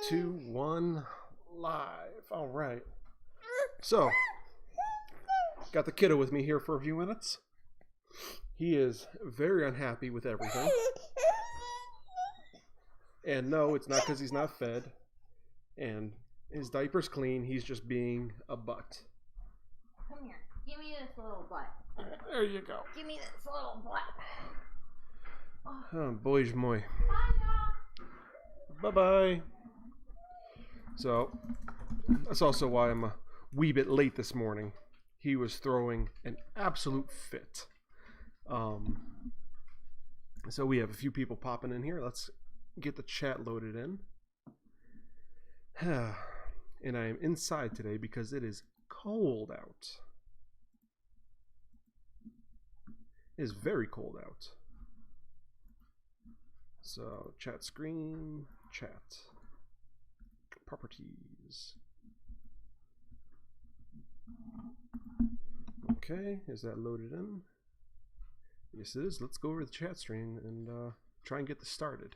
2, 1, live. All right. So, got the kiddo with me here for a few minutes. He is very unhappy with everything. And no, it's not because he's not fed. And his diaper's clean. He's just being a butt. Come here. Give me this little butt. There you go. Give me this little butt. Oh, boy, moi. Bye, Bye-bye. So, that's also why I'm a wee bit late this morning. He was throwing an absolute fit. So we have a few people popping in here. Let's get the chat loaded in. And I am inside today because it is cold out. It is very cold out. So, chat screen, chat, properties. Okay, is that loaded in? Yes, it is. Let's go over to the chat screen and try and get this started.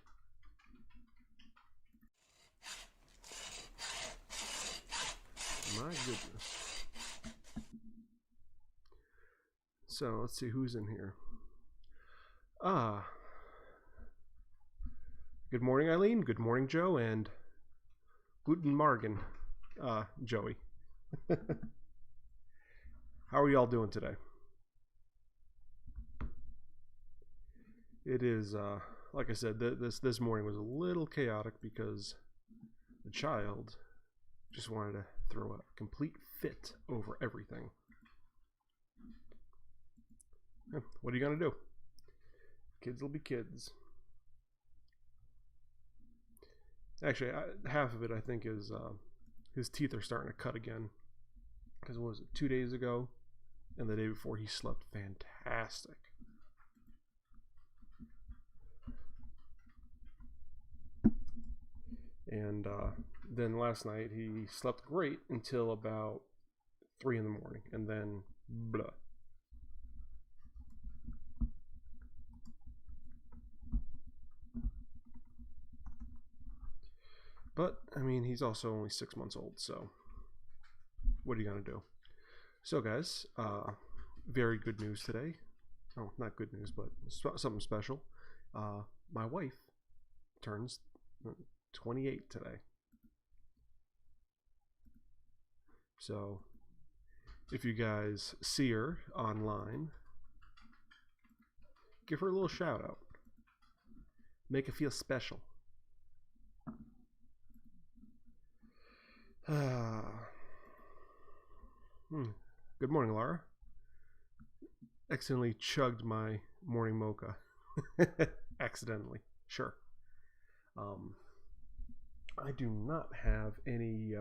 My goodness. So, let's see who's in here. Good morning, Eileen. Good morning, Joe. And guten Morgen, Joey. How are y'all doing today? It is, like I said, this morning was a little chaotic because the child just wanted to throw a complete fit over everything. What are you going to do? Kids will be kids. Actually, half of it, I think, is his teeth are starting to cut again. Because what was it, 2 days ago? And the day before, he slept fantastic. And then last night, he slept great until about 3 in the morning. And then, blah. But, I mean, he's also only 6 months old, so what are you going to do? So, guys, very good news today. Oh, not good news, but something special. My wife turns 28 today. So, if you guys see her online, give her a little shout out. Make her feel special. Good morning, Laura. Accidentally chugged my morning mocha. Accidentally, sure. I do not have any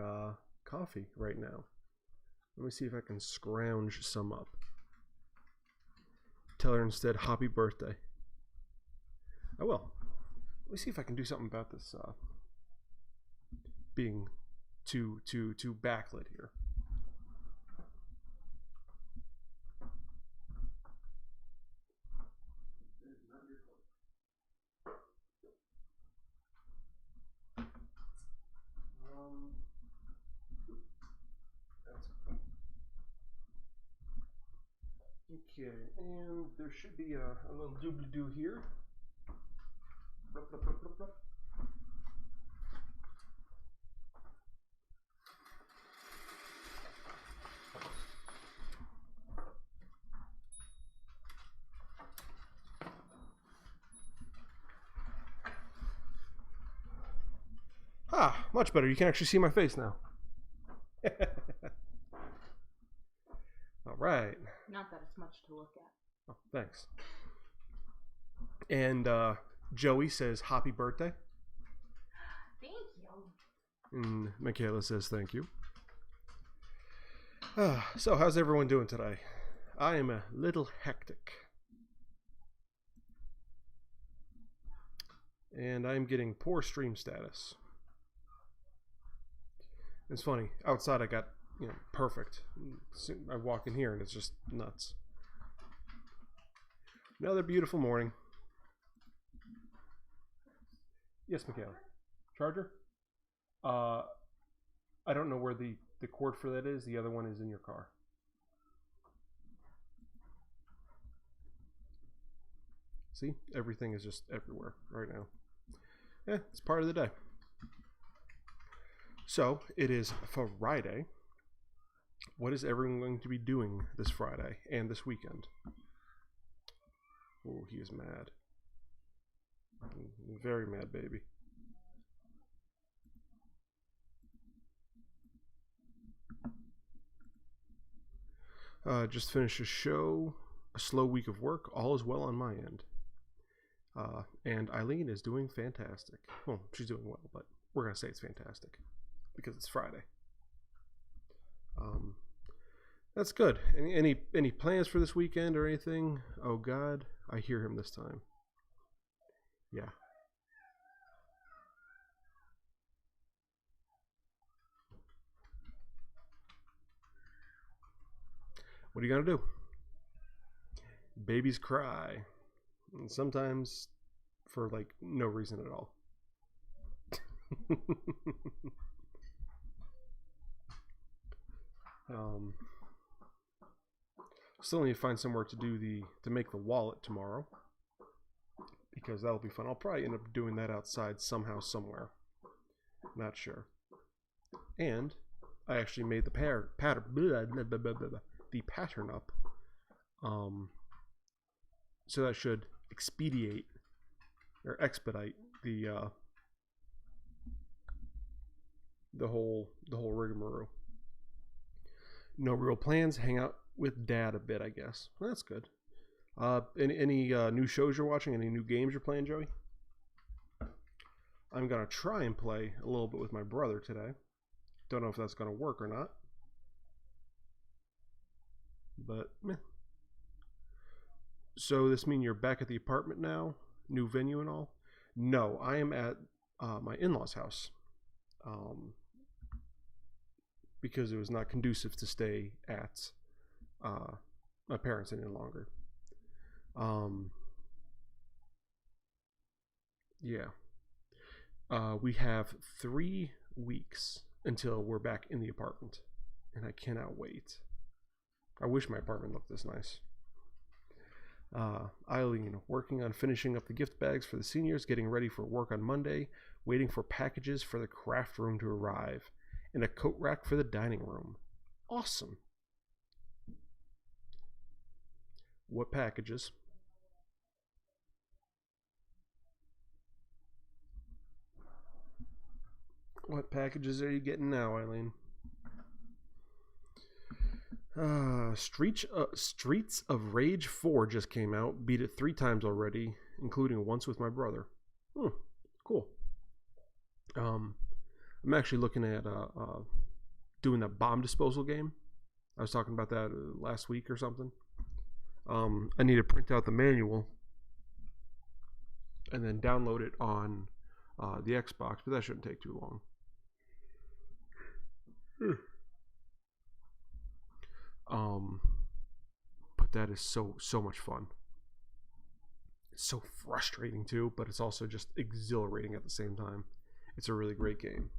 coffee right now. Let me see if I can scrounge some up. Tell her instead, happy birthday. I will. Let me see if I can do something about this being too backlit here. Okay, and there should be a little doobly-doo here. Blup, blup, blup, blup, blup. Much better. You can actually see my face now. All right. Not that it's much to look at. Oh, thanks. And Joey says, happy birthday. Thank you. And Michaela says, thank you. So, how's everyone doing today? I am a little hectic. And I'm getting poor stream status. It's funny. Outside I got, perfect. I walk in here and it's just nuts. Another beautiful morning. Yes, Michaela. Charger? Uh, I don't know where the cord for that is. The other one is in your car. See, everything is just everywhere right now. Yeah, it's part of the day. So it is Friday. What is everyone going to be doing this Friday and this weekend? Oh, he is mad. Very mad, baby. Just finished a show, a slow week of work. All is well on my end. And Eileen is doing fantastic. Well, she's doing well, but we're going to say it's fantastic because it's Friday. That's good. Any plans for this weekend or anything? Oh God, I hear him this time. Yeah. What are you gonna do? Babies cry, and sometimes for like no reason at all. um, Still need to find somewhere to do to make the wallet tomorrow because that'll be fun. I'll probably end up doing that outside somehow, somewhere. Not sure. And I actually made the pattern up. So that should expedite the whole rigmarole. No real plans. Hang out with Dad a bit, I guess. Well, that's good. Any new shows you're watching? Any new games you're playing, Joey? I'm gonna try and play a little bit with my brother today. Don't know if that's gonna work or not, but meh. So this mean you're back at the apartment now, new venue and all? No, I am at my in-laws' house. Because it was not conducive to stay at my parents any longer. Yeah. We have 3 weeks until we're back in the apartment, and I cannot wait. I wish my apartment looked this nice. Eileen, working on finishing up the gift bags for the seniors, getting ready for work on Monday, waiting for packages for the craft room to arrive, and a coat rack for the dining room. Awesome. What packages? What packages are you getting now, Eileen? Streets of Rage 4 just came out. Beat it 3 times already, including once with my brother. Cool. I'm actually looking at doing that bomb disposal game. I was talking about that last week or something. I need to print out the manual and then download it on the Xbox, but that shouldn't take too long. But that is so much fun. It's so frustrating too, but it's also just exhilarating at the same time. It's a really great game.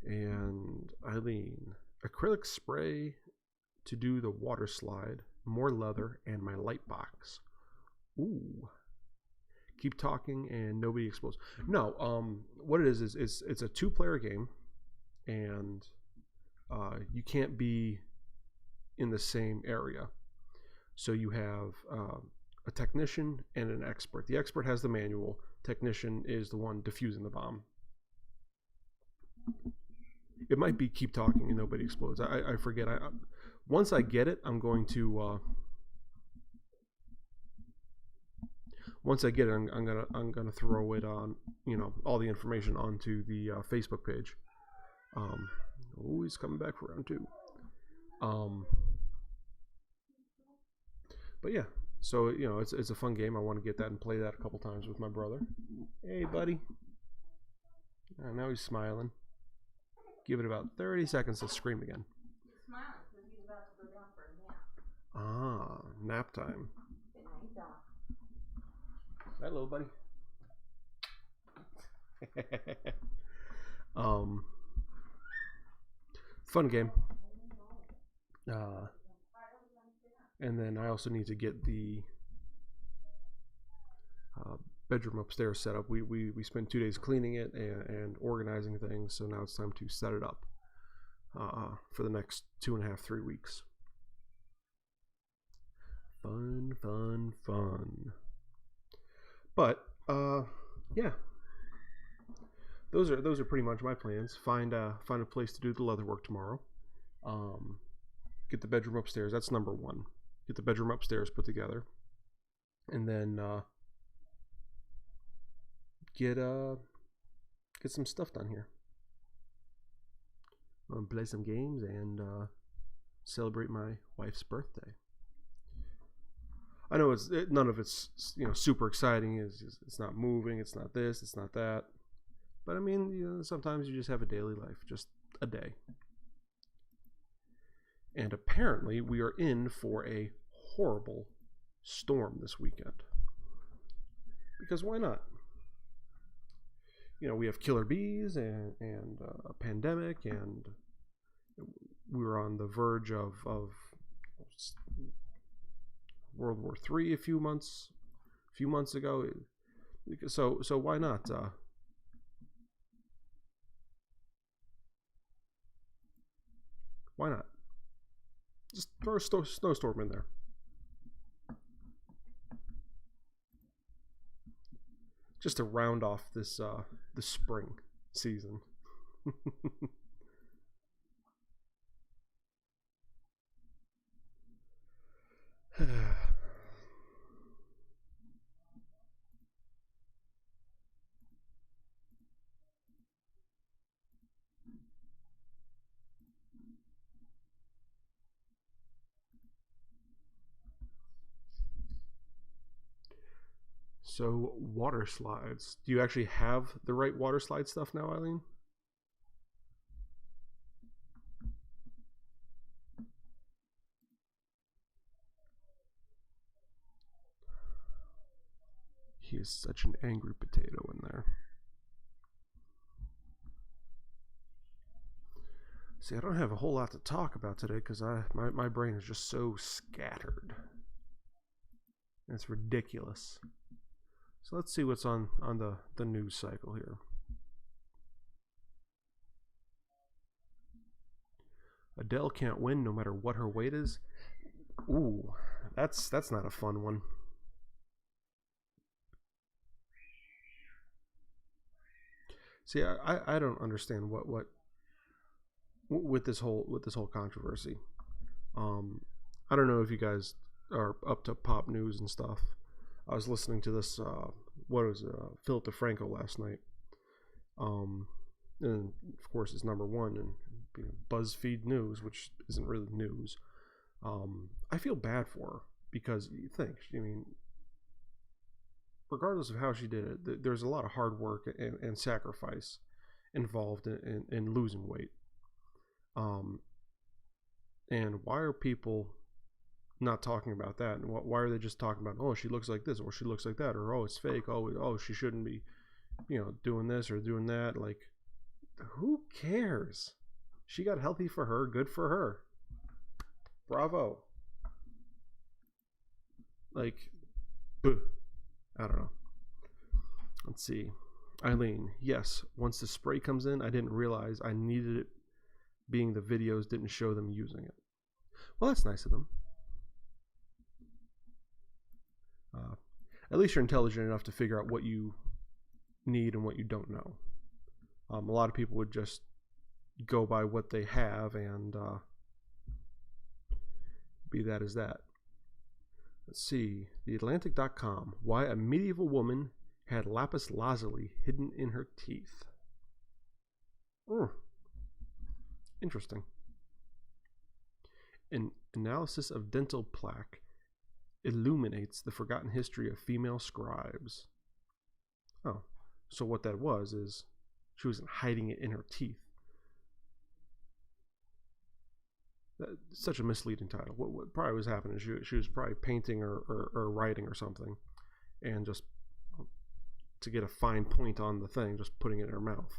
And Eileen, acrylic spray to do the water slide, more leather, and my light box. Ooh. Keep talking and nobody explodes. No, what it is it's a 2-player game, and you can't be in the same area. So you have a technician and an expert. The expert has the manual. Technician is the one defusing the bomb. It might be keep talking and nobody explodes. I forget. Once I get it, I'm going to. Once I get it, I'm gonna throw it on. All the information onto the Facebook page. Oh, he's coming back for round 2. But yeah, so it's a fun game. I want to get that and play that a couple times with my brother. Hey, buddy. Now he's smiling. Give it about 30 seconds to scream again. He's smiling because he's about to go down for a nap. Nap time. Good night, Doc. Hello, buddy. Um, fun game. Uh, and then I also need to get the uh, bedroom upstairs set up. We spent 2 days cleaning it and organizing things, so now it's time to set it up for the next 2.5, 3 weeks. Fun, fun, fun. But yeah, those are pretty much my plans. Find a place to do the leather work tomorrow. Get the bedroom upstairs. That's number one. Get the bedroom upstairs put together, and then get some stuff done here. Play some games and celebrate my wife's birthday. I know none of it's super exciting. It's not moving. It's not this. It's not that. But I mean, sometimes you just have a daily life, just a day. And apparently, we are in for a horrible storm this weekend. Because why not? We have killer bees and a pandemic, and we were on the verge of World War III a few months ago. So why not? Why not? Just throw a snowstorm in there. Just to round off this spring season. So, water slides. Do you actually have the right water slide stuff now, Eileen? He is such an angry potato in there. See, I don't have a whole lot to talk about today because my brain is just so scattered. It's ridiculous. So let's see what's on the news cycle here. Adele can't win no matter what her weight is. Ooh, that's not a fun one. See, I don't understand what with this whole controversy. I don't know if you guys are up to pop news and stuff. I was listening to this Philip DeFranco last night. And of course it's number one in BuzzFeed News, which isn't really news. I feel bad for her because you think, regardless of how she did it, there's a lot of hard work and sacrifice involved in losing weight. And why are people not talking about that? And why are they just talking about, oh, she looks like this, or she looks like that, or oh, it's fake, oh, she shouldn't be, doing this or doing that? Like, who cares? She got healthy for her, good for her. Bravo. Like, I don't know. Let's see. Eileen, yes, once the spray comes in, I didn't realize I needed it, being the videos didn't show them using it. Well, that's nice of them. At least you're intelligent enough to figure out what you need and what you don't know. A lot of people would just go by what they have and be that as that. Let's see. TheAtlantic.com. Why a medieval woman had lapis lazuli hidden in her teeth. Interesting. An analysis of dental plaque illuminates the forgotten history of female scribes. Oh, so what that was is she wasn't hiding it in her teeth. That's such a misleading title. What probably was happening is she was probably painting or writing or something, and just to get a fine point on the thing, just putting it in her mouth.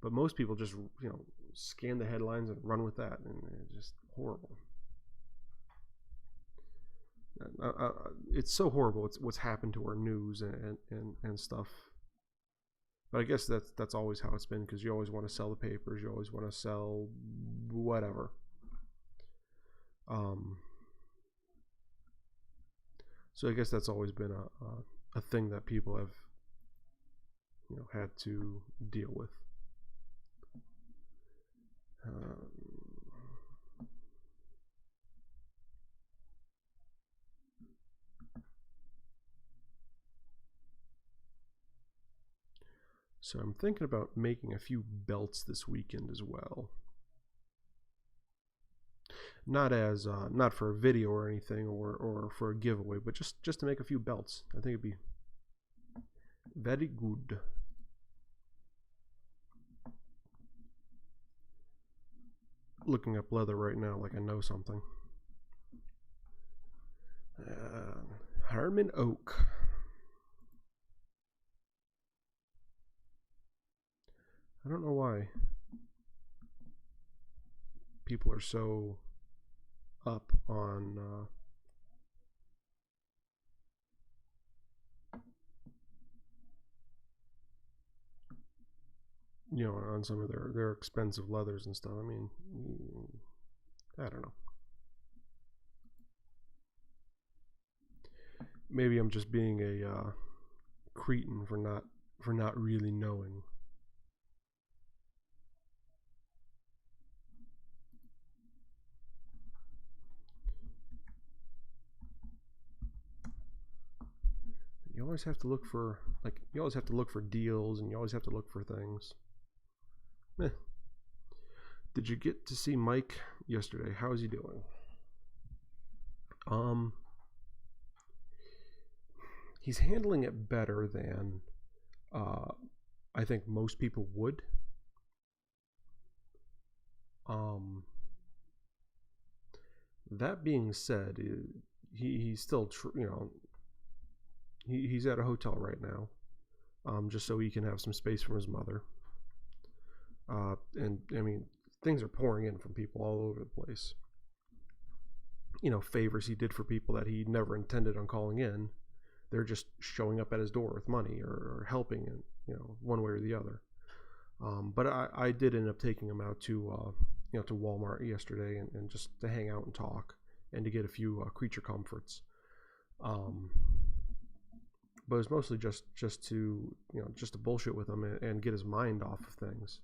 But most people just, scan the headlines and run with that, and it's just horrible. It's so horrible. It's what's happened to our news and stuff. But I guess that's always how it's been, because you always want to sell the papers, you always want to sell whatever. So I guess that's always been a thing that people have, had to deal with. So I'm thinking about making a few belts this weekend as well. Not for a video or anything, or for a giveaway, but just to make a few belts. I think it'd be very good. Looking up leather right now like I know something. Harmon Oak. I don't know why people are so up on on some of their expensive leathers and stuff. I mean, I don't know. Maybe I'm just being a cretin for not really knowing. You always have to look for deals, and you always have to look for things. Did you get to see Mike yesterday? How is he doing? He's handling it better than I think most people would. That being said, he's still he's at a hotel right now, just so he can have some space from his mother. And I mean, things are pouring in from people all over the place. Favors he did for people that he never intended on calling in. They're just showing up at his door with money or helping, in one way or the other. But I did end up taking him out to to Walmart yesterday, and just to hang out and talk, and to get a few creature comforts. But it's mostly just to bullshit with him and get his mind off of things.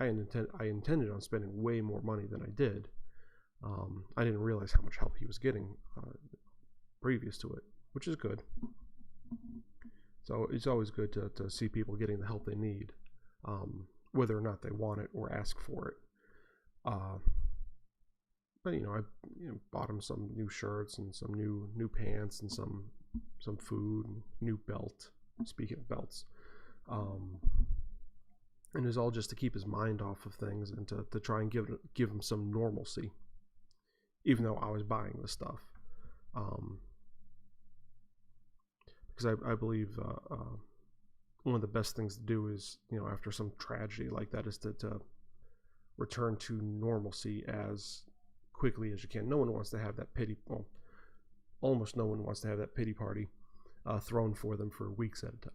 I intended on spending way more money than I did. I didn't realize how much help he was getting previous to it, which is good. So it's always good to see people getting the help they need, whether or not they want it or ask for it. But I bought him some new shirts and some new pants and some food, and new belt. Speaking of belts, and it's all just to keep his mind off of things, and to try and give him some normalcy, even though I was buying this stuff. Because I believe one of the best things to do is, after some tragedy like that, is to return to normalcy as quickly as you can. No one wants to have that almost no one wants to have that pity party thrown for them for weeks at a time.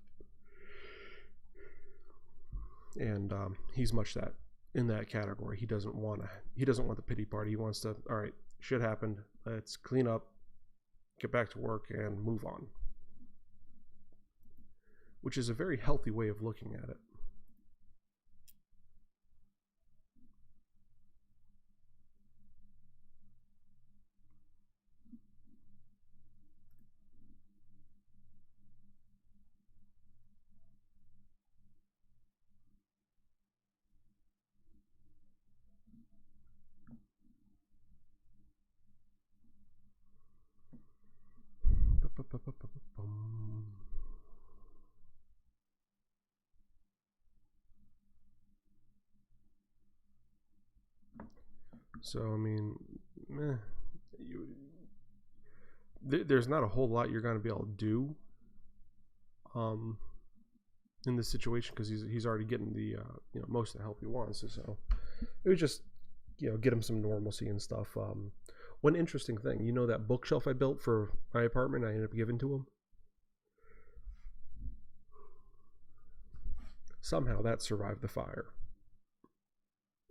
And he's much that in that category. He doesn't want the pity party. He wants to, all right, shit happened. Let's clean up, get back to work, and move on. Which is a very healthy way of looking at it. So I mean, there's not a whole lot you're going to be able to do, in this situation because he's already getting the most of the help he wants. So it was just get him some normalcy and stuff. One interesting thing, that bookshelf I built for my apartment, I ended up giving to him. Somehow that survived the fire.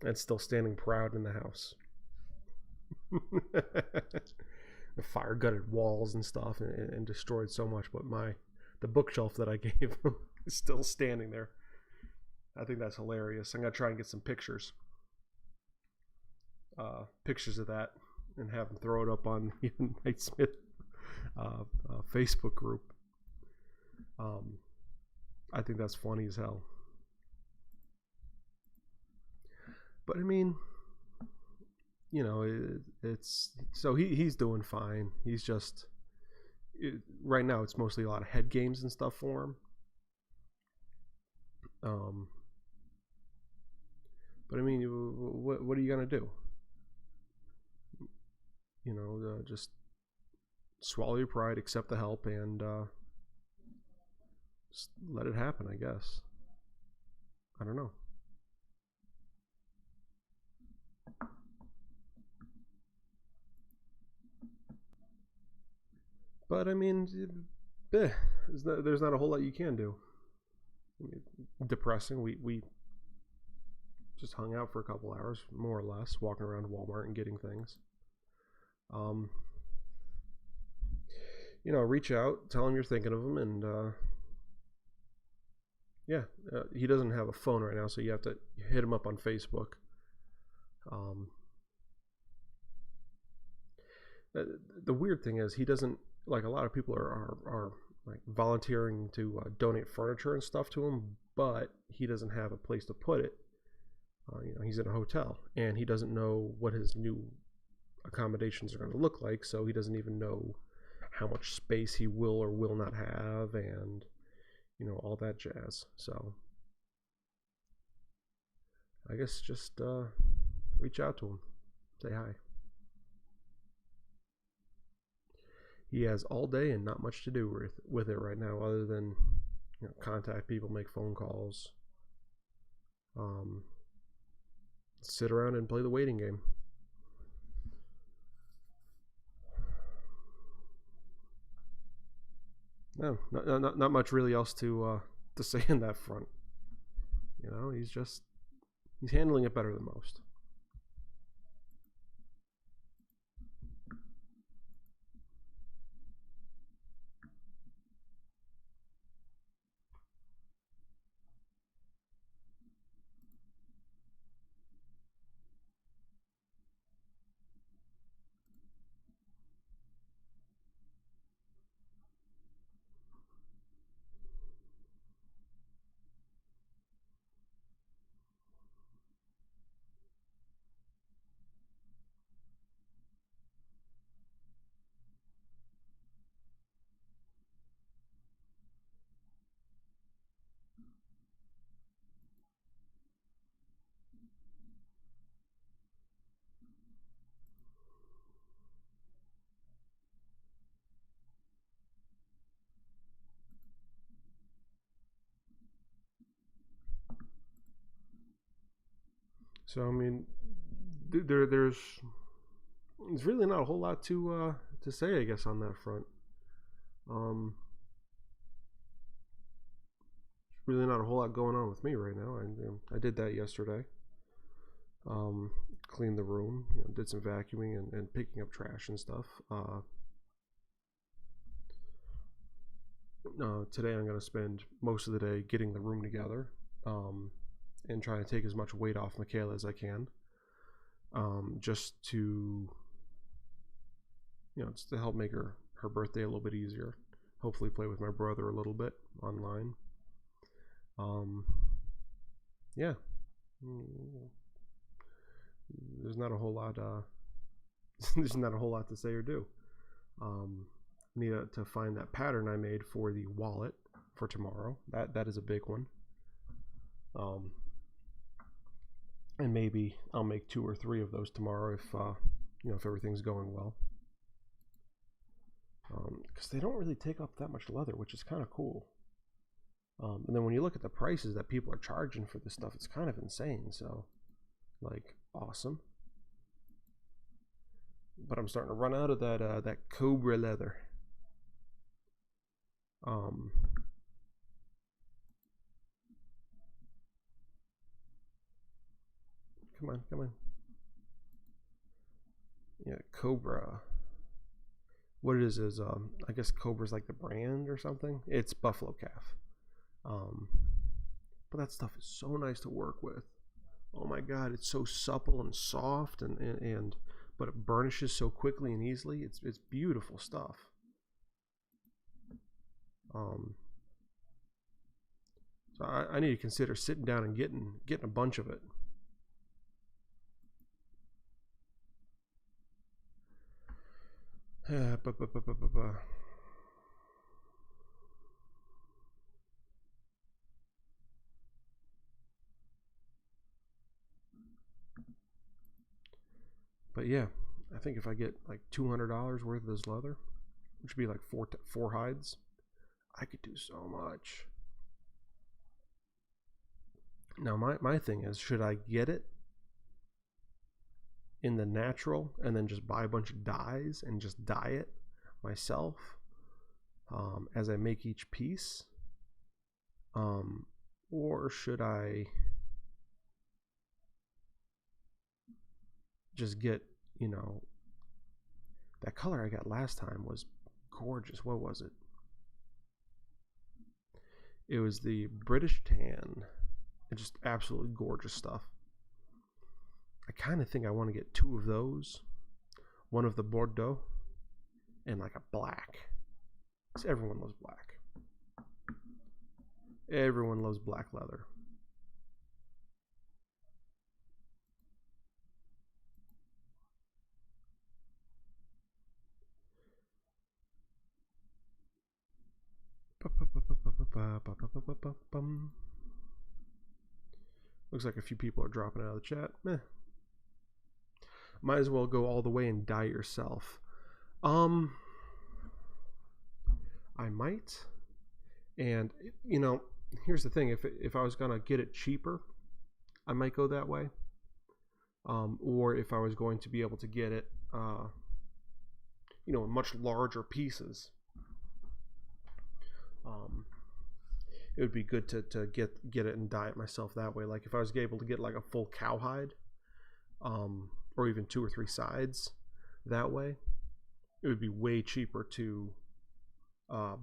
And still standing proud in the house. The fire gutted walls and stuff and destroyed so much, but the bookshelf that I gave him is still standing there. I think that's hilarious. I'm gonna try and get some pictures of that and have him throw it up on the Knight Smith Facebook group. I think that's funny as hell. But I mean, it's so he's doing fine. He's just right now it's mostly a lot of head games and stuff for him. But I mean, what are you gonna do? Just swallow your pride, accept the help, and just let it happen, I guess. I don't know. But I mean, there's not a whole lot you can do. I mean, depressing. We just hung out for a couple hours, more or less, walking around Walmart and getting things. Reach out, tell him you're thinking of him, and he doesn't have a phone right now, so you have to hit him up on Facebook. The weird thing is he doesn't, like, a lot of people are like volunteering to donate furniture and stuff to him, but he doesn't have a place to put it. He's in a hotel and he doesn't know what his new accommodations are going to look like, so he doesn't even know how much space he will or will not have, and all that jazz. So I guess just reach out to him, say hi. He has all day and not much to do with it right now, other than contact people, make phone calls, sit around and play the waiting game. No, not much really else to say in that front. He's handling it better than most. So I mean, there's really not a whole lot to say, I guess, on that front. Really not a whole lot going on with me right now. I did that yesterday. Cleaned the room, did some vacuuming and picking up trash and stuff. Today I'm going to spend most of the day getting the room together, and trying to take as much weight off Michaela as I can, just to help make her birthday a little bit easier. Hopefully play with my brother a little bit online. Yeah, there's not a whole lot there's not a whole lot to say or do. Need to find that pattern I made for the wallet for tomorrow. That is a big one. And maybe I'll make 2 or 3 of those tomorrow if everything's going well. Because they don't really take up that much leather, which is kind of cool. And then when you look at the prices that people are charging for this stuff, it's kind of insane. So, like, awesome. But I'm starting to run out of that Cobra leather. Come on, come on. Yeah, Cobra. What it is I guess Cobra's like the brand or something. It's buffalo calf. But that stuff is so nice to work with. Oh my god, it's so supple and soft, and but it burnishes so quickly and easily. It's beautiful stuff. So I need to consider sitting down and getting a bunch of it. But yeah, I think if I get like $200 worth of this leather, which would be like four hides, I could do so much. Now my thing is, should I get it in the natural and then just buy a bunch of dyes and just dye it myself as I make each piece, or should I just get, you know, that color I got last time was gorgeous. What was it? It was the British tan. It's just absolutely gorgeous stuff. I kind of think I want to get 2 of those, one of the Bordeaux, and like a black. Because everyone loves black. Everyone loves black leather. Looks like a few people are dropping out of the chat. Meh. Might as well go all the way and dye yourself. I might. And, you know, here's the thing. If I was going to get it cheaper, I might go that way. Or if I was going to be able to get it, you know, in much larger pieces, it would be good to get it and dye it myself that way. Like if I was able to get like a full cowhide, or even 2 or 3 sides that way, it would be way cheaper to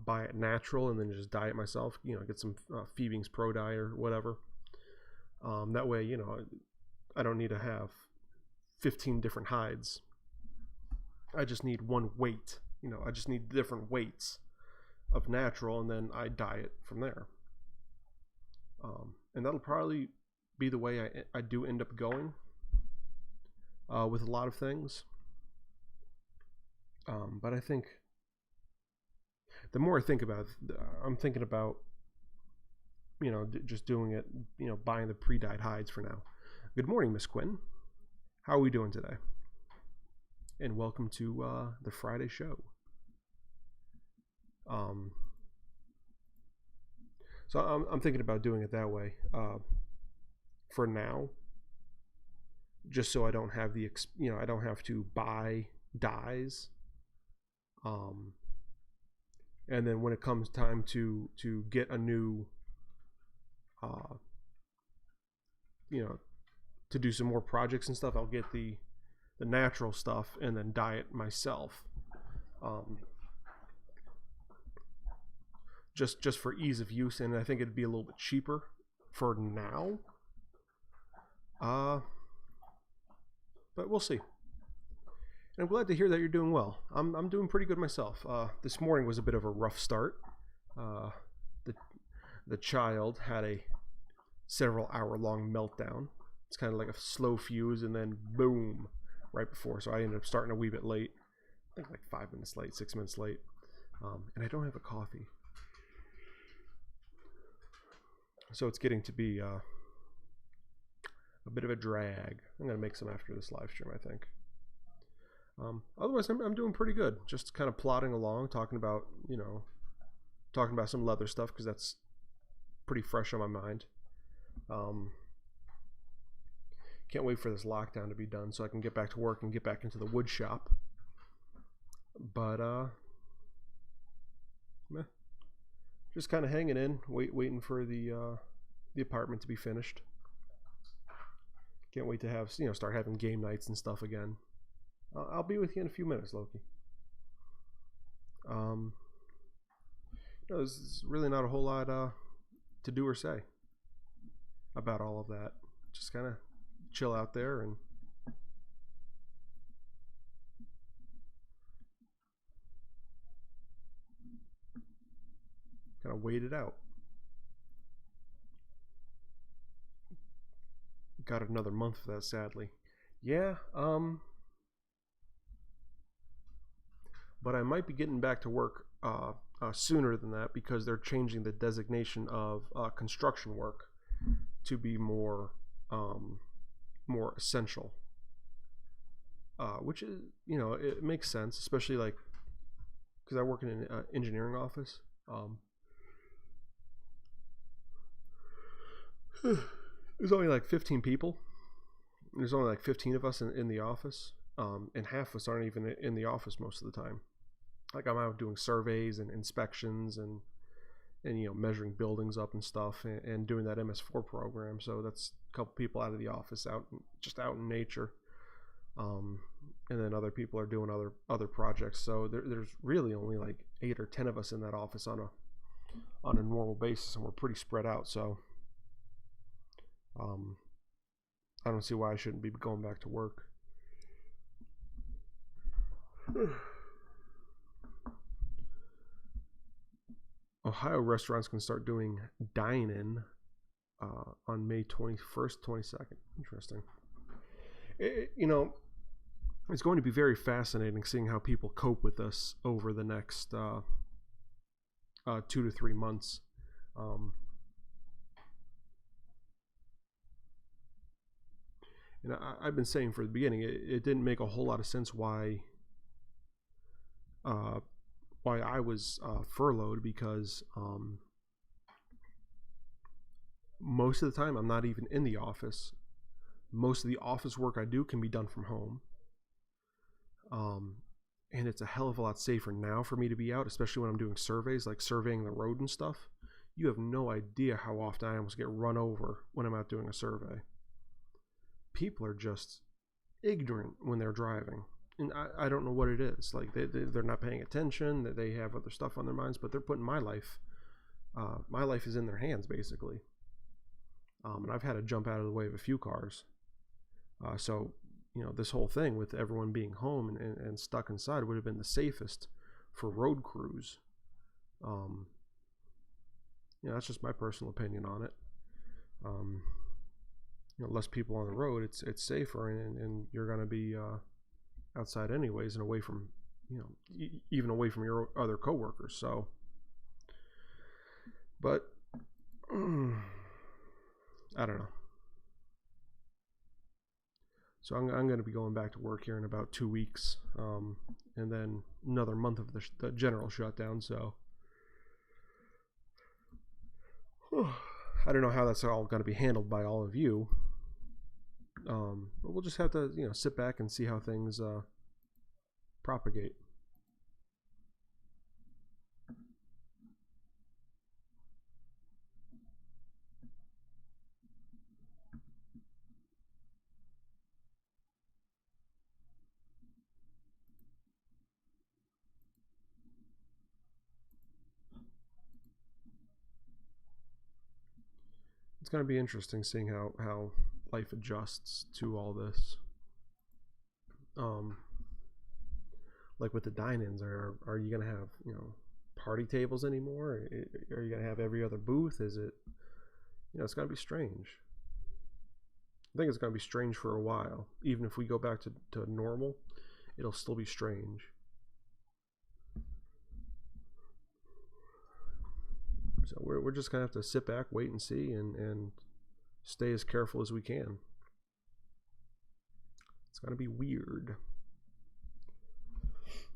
buy it natural and then just dye it myself. You know, get some Phoebing's Pro Dye or whatever. That way, you know, I don't need to have 15 different hides. I just need one weight. You know, I just need different weights of natural, and then I dye it from there. And that'll probably be the way I do end up going with a lot of things. But I think the more I think about it, I'm thinking about, you know, just doing it, you know, buying the pre-dyed hides for now. Good morning, Miss Quinn. How are we doing today? And welcome to the Friday show. So I'm thinking about doing it that way for now, just so I don't have the, you know, I don't have to buy dyes. And then when it comes time to get a new, you know, to do some more projects and stuff, I'll get the natural stuff and then dye it myself. Just for ease of use, and I think it'd be a little bit cheaper for now. But we'll see. And I'm glad to hear that you're doing well. I'm doing pretty good myself. This morning was a bit of a rough start. The child had a several hour long meltdown. It's kind of like a slow fuse, and then boom, right before. So I ended up starting a wee bit late. I think like 5 minutes late, 6 minutes late. And I don't have a coffee. So it's getting to be a bit of a drag. I'm going to make some after this live stream, I think. Otherwise, I'm doing pretty good. Just kind of plodding along, talking about, you know, talking about some leather stuff, because that's pretty fresh on my mind. Can't wait for this lockdown to be done so I can get back to work and get back into the wood shop. But just kind of hanging in, waiting for the apartment to be finished. Can't wait to have start having game nights and stuff again. I'll be with you in a few minutes, Loki. There's really not a whole lot to do or say about all of that. Just kind of chill out there and kind of wait it out. Got another month for that, sadly. Yeah, but I might be getting back to work sooner than that because they're changing the designation of construction work to be more essential, which is it makes sense, especially like because I work in an engineering office. There's only like 15 people. There's only like 15 of us in the office, and half of us aren't even in the office most of the time. Like I'm out doing surveys and inspections and measuring buildings up and stuff and doing that MS4 program. So that's a couple people out of the office, out in nature, and then other people are doing other projects. So there's really only like 8 or 10 of us in that office on a normal basis, and we're pretty spread out. So I don't see why I shouldn't be going back to work. Ohio restaurants can start doing dine-in on May 21st, 22nd. Interesting. It's going to be very fascinating seeing how people cope with this over the next 2 to 3 months. And I've been saying from the beginning, it didn't make a whole lot of sense why I was furloughed, because most of the time I'm not even in the office. Most of the office work I do can be done from home. And it's a hell of a lot safer now for me to be out, especially when I'm doing surveys, like surveying the road and stuff. You have no idea how often I almost get run over when I'm out doing a survey. People are just ignorant when they're driving. And I don't know what it is. Like they're not paying attention, that they have other stuff on their minds, but they're putting my life is in their hands, basically. And I've had to jump out of the way of a few cars. So this whole thing with everyone being home and stuck inside would have been the safest for road crews. That's just my personal opinion on it. Less people on the road, it's safer, and you're going to be outside anyways, and away from even away from your other coworkers. So, but I don't know. So I'm going to be going back to work here in about 2 weeks, and then another month of the general shutdown. So I don't know how that's all going to be handled by all of you. But we'll just have to sit back and see how things propagate. It's going to be interesting seeing how life adjusts to all this. Like with the dine-ins, are you going to have party tables anymore? Are you going to have every other booth? Is it it's going to be strange. I think it's going to be strange for a while. Even if we go back to normal, it'll still be strange. So we're just going to have to sit back, wait and see, and stay as careful as we can. It's going to be weird.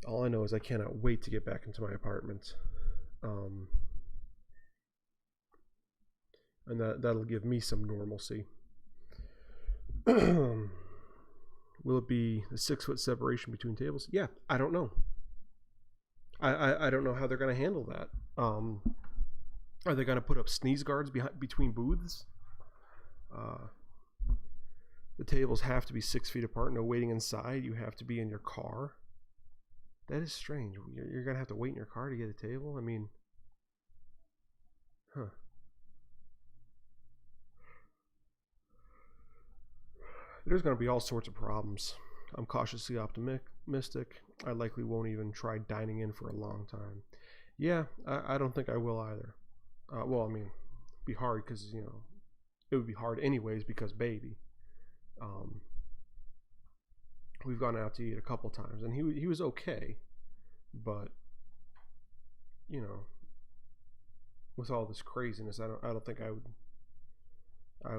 All I know is I cannot wait to get back into my apartment. and that'll give me some normalcy. Will it be a 6-foot separation between tables? Yeah, I don't know. I don't know how they're going to handle that. Are they going to put up sneeze guards between booths? The tables have to be 6 feet apart. No waiting inside. You have to be in your car. That is strange. You're going to have to wait in your car to get a table? I mean, huh. There's going to be all sorts of problems. I'm cautiously optimistic. I likely won't even try dining in for a long time. Yeah, I don't think I will either. Well, I mean, it'd be hard because, you know, it would be hard anyways because baby. We've gone out to eat a couple times, and he was okay, but you know, with all this craziness, I don't think I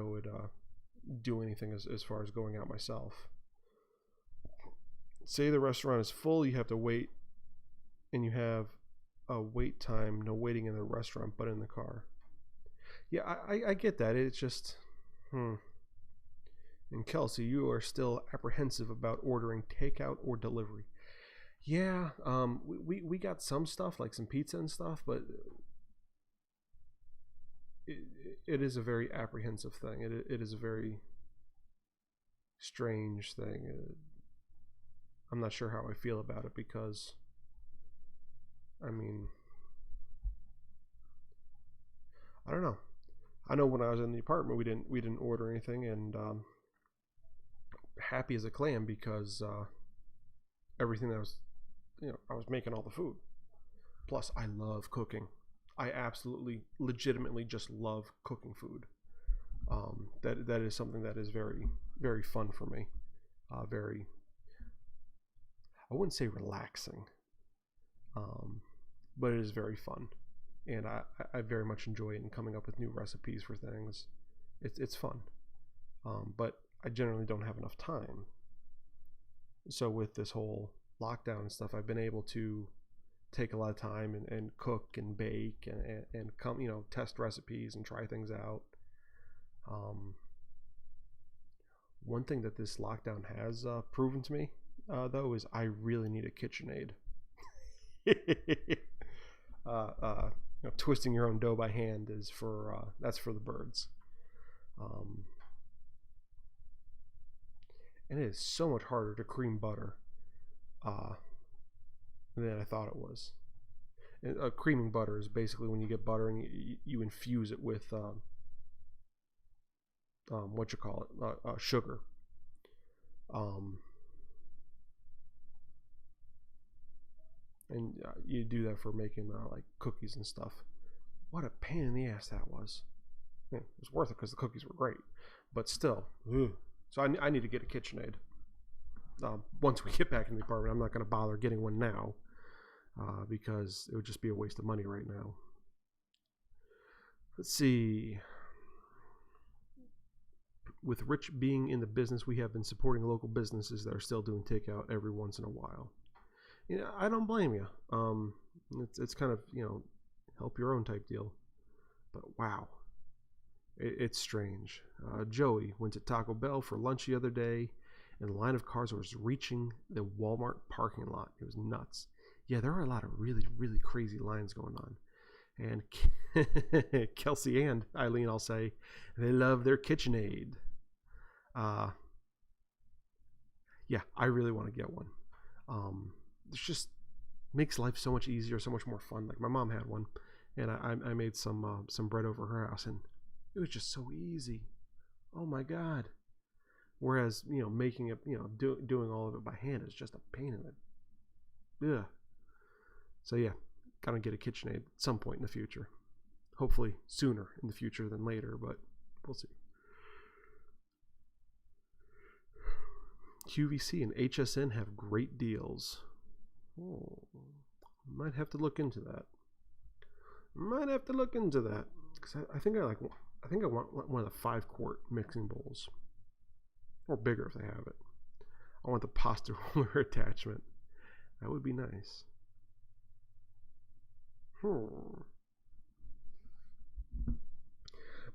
would do anything as far as going out myself. Say the restaurant is full, you have to wait, and you have a wait time, no waiting in the restaurant, but in the car. Yeah, I get that. It's just, And Kelsey, you are still apprehensive about ordering takeout or delivery. Yeah, we got some stuff like some pizza and stuff, but it is a very apprehensive thing. It is a very strange thing. I'm not sure how I feel about it because, I mean, I don't know. I know when I was in the apartment, we didn't order anything, and happy as a clam because everything that was, I was making all the food. Plus, I love cooking. I absolutely, legitimately just love cooking food. That is something that is very, very fun for me. Very, I wouldn't say relaxing, but it is very fun, and I very much enjoy it and coming up with new recipes for things. It's fun, but I generally don't have enough time. So with this whole lockdown and stuff, I've been able to take a lot of time and cook and bake and come, test recipes and try things out. One thing that this lockdown has proven to me, though, is I really need a KitchenAid. Twisting your own dough by hand is that's for the birds. And it is so much harder to cream butter than I thought it was. And, creaming butter is basically when you get butter and you infuse it with sugar. And you do that for making like cookies and stuff. What a pain in the ass that was. Yeah, it was worth it because the cookies were great, but still. Ugh. So I need to get a KitchenAid. Once we get back in the apartment, I'm not going to bother getting one now because it would just be a waste of money right now. Let's see. With Rich being in the business, we have been supporting local businesses that are still doing takeout every once in a while. I don't blame you. It's kind of, help your own type deal. But wow. It's strange. Joey went to Taco Bell for lunch the other day, and the line of cars was reaching the Walmart parking lot. It was nuts. Yeah, there are a lot of really, really crazy lines going on. And Kelsey and Eileen, I'll say, they love their KitchenAid. Yeah, I really want to get one. It just makes life so much easier, so much more fun. Like my mom had one, and I made some bread over her house, and it was just so easy. Oh my God. Whereas, making it, doing all of it by hand is just a pain in it. Ugh. So yeah, gotta get a KitchenAid at some point in the future. Hopefully sooner in the future than later, but we'll see. QVC and HSN have great deals. Oh, might have to look into that. Because I think I want one of the 5-quart mixing bowls. Or bigger if they have it. I want the pasta roller attachment. That would be nice.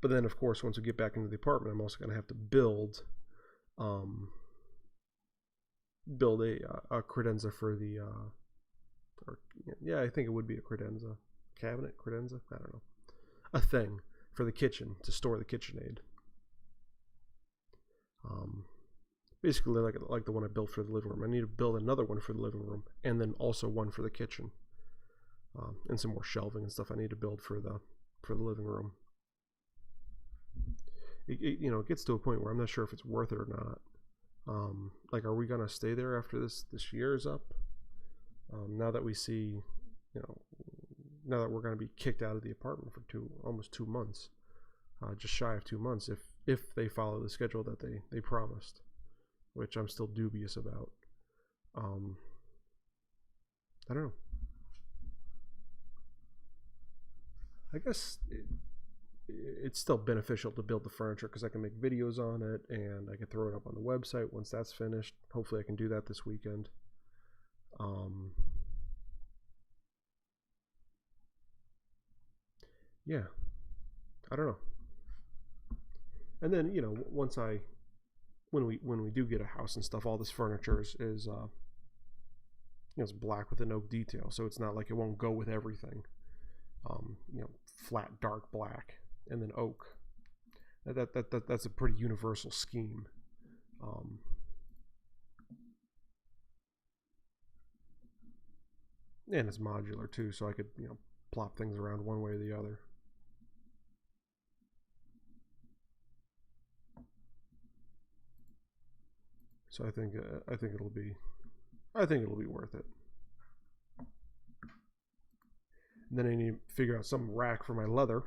But then, of course, once we get back into the apartment, I'm also going to have to build a credenza for the I think it would be a credenza credenza, I don't know, a thing for the kitchen to store the KitchenAid. Basically like the one I built for the living room. I need to build another one for the living room, and then also one for the kitchen, and some more shelving and stuff I need to build for the living room. It gets to a point where I'm not sure if it's worth it or not. Like, are we gonna stay there after this year is up? Now that we see, now that we're gonna be kicked out of the apartment for almost 2 months, just shy of 2 months, if they follow the schedule that they promised, which I'm still dubious about. I don't know. I guess it's still beneficial to build the furniture because I can make videos on it and I can throw it up on the website once that's finished. Hopefully I can do that this weekend. Yeah, I don't know. And then, when we do get a house and stuff, all this furniture is it's black with an oak detail, so it's not like it won't go with everything. Flat dark black and then oak. That's a pretty universal scheme. And it's modular too, so I could plop things around one way or the other. So I think it'll be worth it. And then I need to figure out some rack for my leather.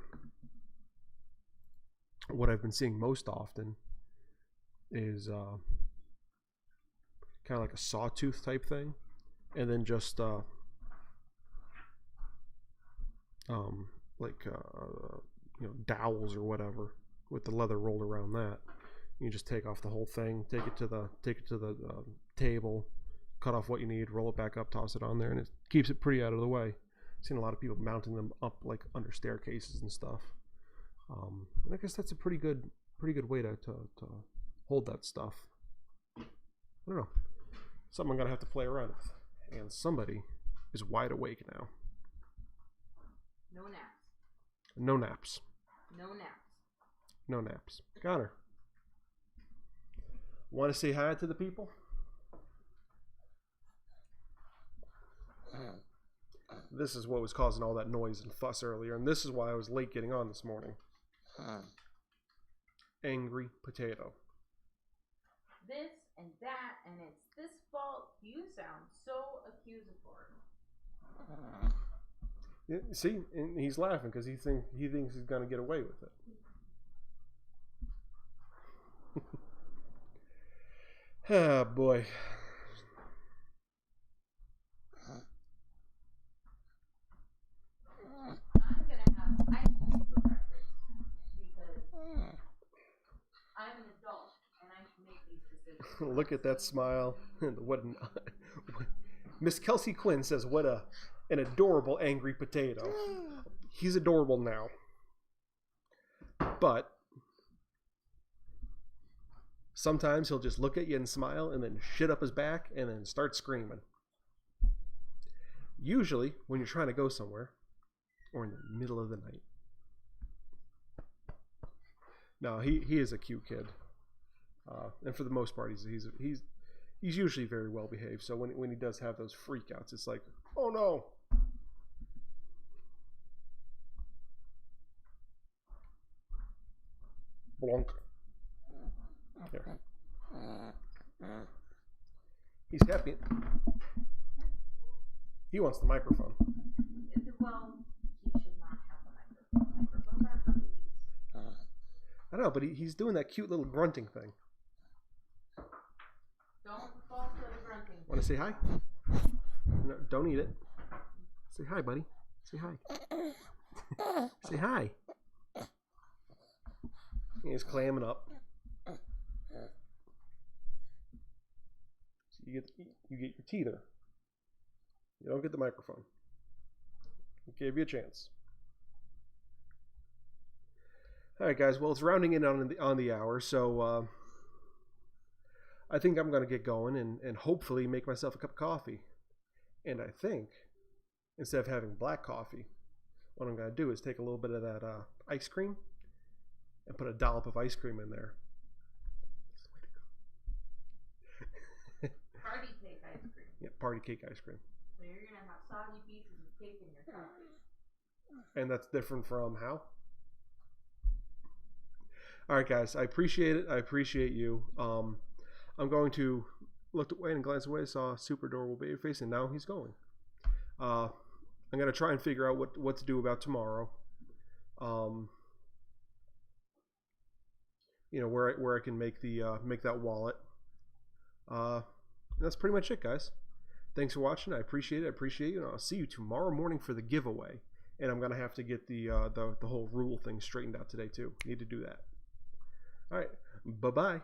What I've been seeing most often is kind of like a sawtooth type thing, and then just dowels or whatever with the leather rolled around that. You just take off the whole thing, take it to the table, cut off what you need, roll it back up, toss it on there, and it keeps it pretty out of the way. I've seen a lot of people mounting them up like under staircases and stuff. And I guess that's a pretty good way to hold that stuff. I don't know. Something I'm gonna have to play around with. And somebody is wide awake now. No naps. No naps. No naps. No naps. Connor, want to say hi to the people? This is what was causing all that noise and fuss earlier, and this is why I was late getting on this morning. Angry potato. This and that, and it's this fault. You sound so accusatory. Yeah, see, and he's laughing because he thinks he's gonna get away with it. Ah, boy. I'm gonna have ice cream for breakfast because I'm an adult and I can make these decisions. Look at that smile. What Miss Kelsey Quinn says, what an adorable angry potato. He's adorable now. But sometimes he'll just look at you and smile and then shit up his back and then start screaming. Usually when you're trying to go somewhere or in the middle of the night. No, he is a cute kid. And for the most part, he's usually very well behaved. So when he does have those freakouts, it's like, oh no. Blonk. There. He's happy. He wants the microphone. Well, he should not have the microphone. Microphones are for babies. I know, but he's doing that cute little grunting thing. Don't fall for the grunting. Want to say hi? No, don't eat it. Say hi, buddy. Say hi. Say hi. He's clamming up. So you get your teether. You don't get the microphone. I gave you a chance. All right, guys. Well, it's rounding in on the hour, so I think I'm gonna get going and hopefully make myself a cup of coffee. And I think instead of having black coffee, what I'm gonna do is take a little bit of that ice cream and put a dollop of ice cream in there. Party cake ice cream. Yeah, party cake ice cream. So you're gonna have soggy pieces of cake in your coffee. And that's different from how? All right, guys. I appreciate it. I appreciate you. I'm going to look away and glance away. Saw a super adorable baby face, and now he's going. I'm gonna try and figure out what to do about tomorrow. You know, where I can make the make that wallet. That's pretty much it, guys. Thanks for watching. I appreciate it. I appreciate you, and I'll see you tomorrow morning for the giveaway. And I'm gonna have to get the whole rule thing straightened out today too. Need to do that. All right. Bye bye.